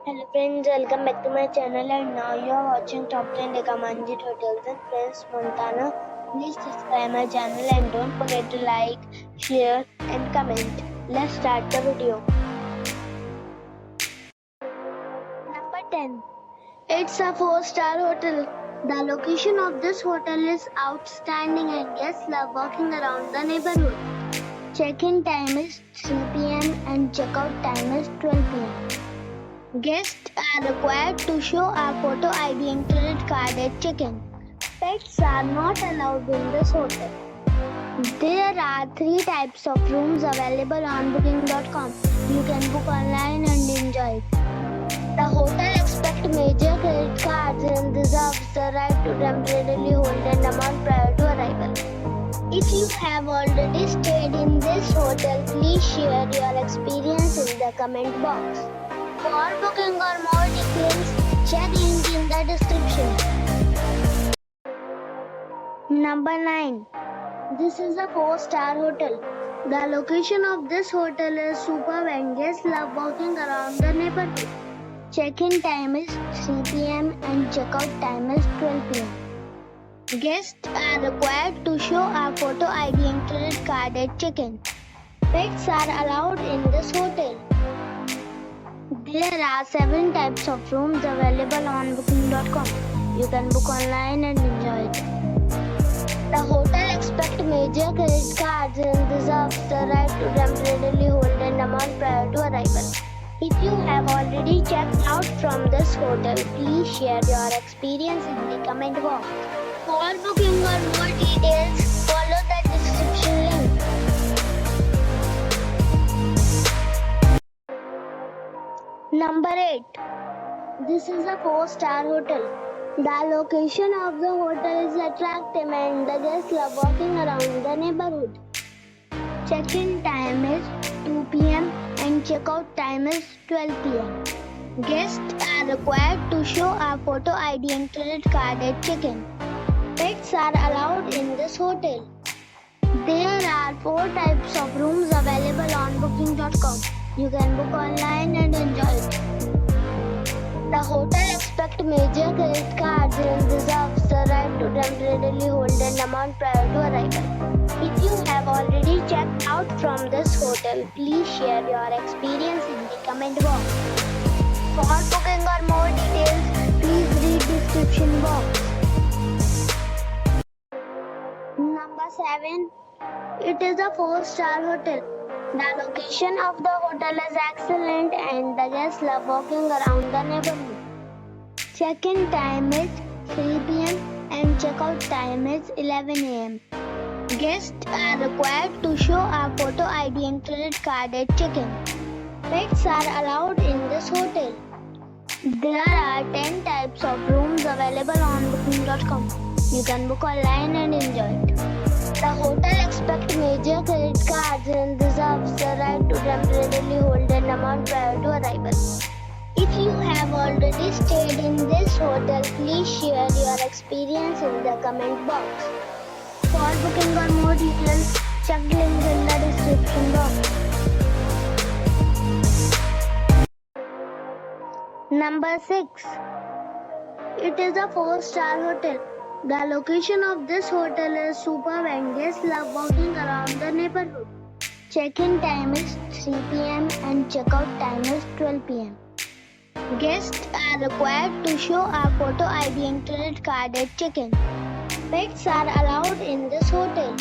Hello friends, welcome back to my channel and now you are watching top 10 recommended hotels in Prince Montana. Please subscribe my channel and don't forget to like, share and comment. Let's start the video. Number 10. It's a 4-star hotel. The location of this hotel is outstanding and guests love walking around the neighborhood. Check-in time is 3 p.m. and check-out time is 12 p.m. Guests are required to show a photo ID and credit card at check-in. Pets are not allowed in this hotel. There are 3 types of rooms available on booking.com. You can book online and enjoy it. The hotel expects major credit cards and reserves the right to temporarily hold an amount prior to arrival. If you have already stayed in this hotel, please share your experience in the comment box. For booking or more details, check link in the description. Number 9. This is a 4-star hotel. The location of this hotel is superb and guests love walking around the neighborhood. Check-in time is 3 p.m. and check-out time is 12 p.m. Guests are required to show a photo ID and credit card at check-in. Pets are allowed in this hotel. There are 7 types of rooms available on booking.com. You can book online and enjoy it. The hotel expects major credit cards and reserves the right to temporarily hold an amount prior to arrival. If you have already checked out from this hotel, please share your experience in the comment box. For booking or more details, follow the description link. Number 8. This is a 4-star hotel. The location of the hotel is attractive and the guests love walking around the neighborhood. Check-in time is 2 p.m. and check-out time is 12 p.m. Guests are required to show a photo ID and credit card at check-in. Pets are allowed in this hotel. There are 4 types of rooms available on booking.com. You can book online and enjoy it. The hotel expects major credit cards and reserves the right to temporarily hold an amount prior to arrival. If you have already checked out from this hotel, please share your experience in the comment box. For booking or more details, please read description box. Number 7. It is a 4-star hotel. The location of the hotel is excellent and the guests love walking around the neighborhood. Check-in time is 3 p.m. and check-out time is 11 a.m. Guests are required to show a photo ID and credit card at check-in. Pets are allowed in this hotel. There are 10 types of rooms available on booking.com. You can book online and enjoy it. The hotel expects major credit cards and reserves the right to temporarily hold an amount prior to arrival. If you have already stayed in this hotel, please share your experience in the comment box. For booking or more details, check link in the description box. Number 6. It is a 4-star hotel. The location of this hotel is superb and guests love walking around the neighborhood. Check-in time is 3 p.m. and check-out time is 12 p.m. Guests are required to show a photo ID and credit card at check-in. Pets are allowed in this hotel.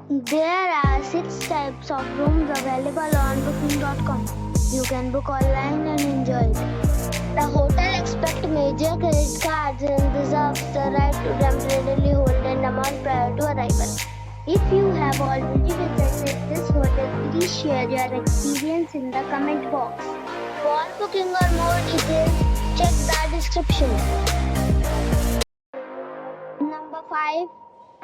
There are 6 types of rooms available on booking.com. You can book online and enjoy it. The hotel expects major credit cards and reserves the right to temporarily hold an amount prior to arrival. If you have already visited this hotel, please share your experience in the comment box. For booking or more details, check the description. Number 5.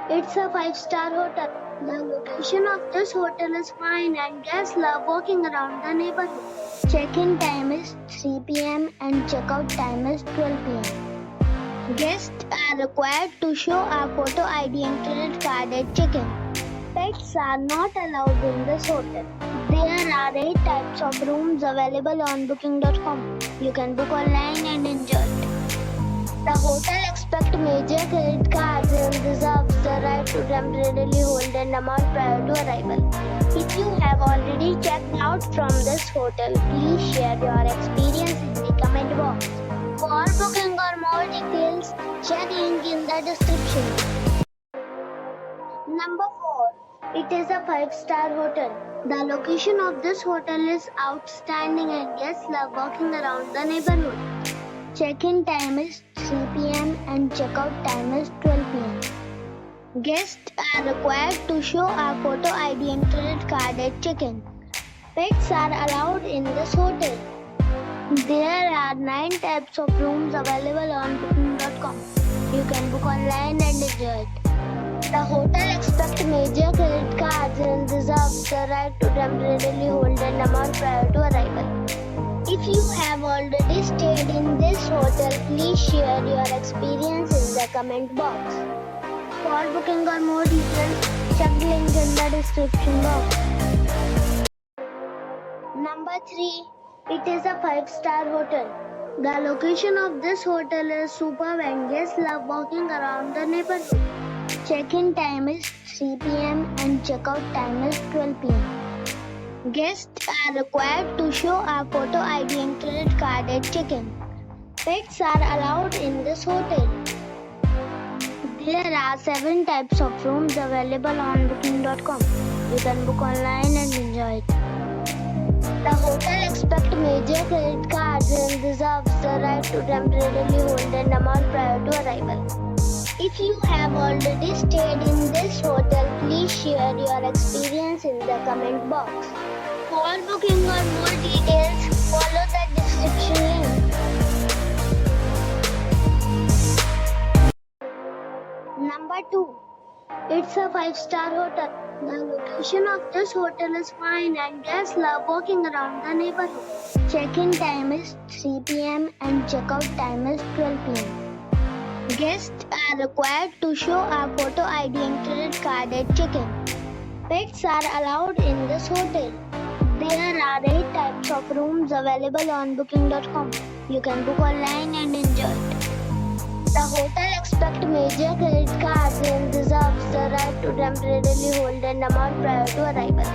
It's a 5-star hotel. The location of this hotel is fine and guests love walking around the neighborhood. Check-in time is 3 p.m. and check-out time is 12 p.m. Guests are required to show a photo ID and credit card at check-in. Pets are not allowed in this hotel. There There are 8 types of rooms available on booking.com. You can book online and enjoy it. The hotel expects major credit cards and reserves the right to temporarily hold an amount prior to arrival. If you have already checked out from this hotel, please share your experience in the comment box. For booking or more details, check link in the description. Number 4. It is a 5-star hotel. The location of this hotel is outstanding and guests love walking around the neighborhood. Check-in time is 3 p.m. and check-out time is 12 p.m. Guests are required to show a photo ID and credit card at check-in. Pets are allowed in this hotel. There are 9 types of rooms available on booking.com. You can book online and enjoy it. The hotel expects major credit cards and reserves the right to temporarily hold an amount prior to arrival. If you have already stayed in this hotel, please share your experience in the comment box. For booking or more details, check the link in the description box. Number 3. It is a 5-star hotel. The location of this hotel is superb and guests love walking around the neighborhood. Check-in time is 3 p.m. and check-out time is 12 p.m. Guests are required to show a photo ID and credit card at check-in. Pets are allowed in this hotel. There are 7 types of rooms available on booking.com. You can book online and enjoy it. The hotel expects major credit cards and reserves the right to temporarily hold an amount prior to arrival. If you have already stayed in this hotel, please share your experience in the comment box. For booking or more details, follow the description link. Number 2. It's a 5-star hotel. The location of this hotel is fine and guests love walking around the neighborhood. Check-in time is 3 p.m. and check-out time is 12 p.m. Guests are required to show a photo ID and credit card at check-in. Pets are allowed in this hotel. There are 8 types of rooms available on booking.com. You can book online and enjoy it. The hotel expects major credit cards and reserves the right to temporarily hold an amount prior to arrival.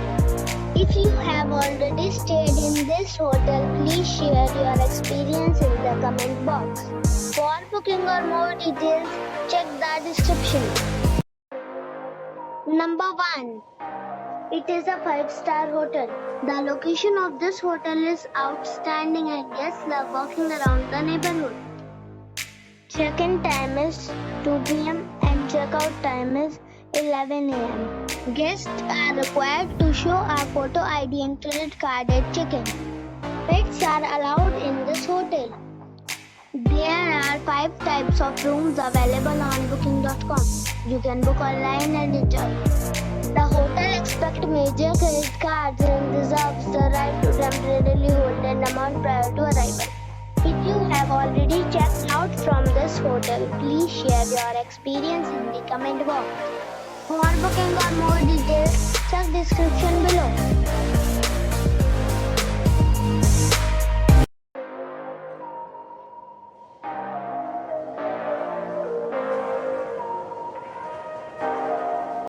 If you have already stayed in this hotel, please share your experience in the comment box. For booking or more details, check the description. Number 1. It is a 5-star hotel. The location of this hotel is outstanding and guests love walking around the neighborhood. Check-in time is 2 p.m. and check-out time is 11 a.m. Guests are required to show a photo ID and credit card at check-in. Pets are allowed in this hotel. There are 5 types of rooms available on booking.com. You can book online and enjoy. The hotel expects major credit cards and reserves the right to temporarily hold an amount prior to arrival. If you have already checked out from this hotel, please share your experience in the comment box. For booking or more details,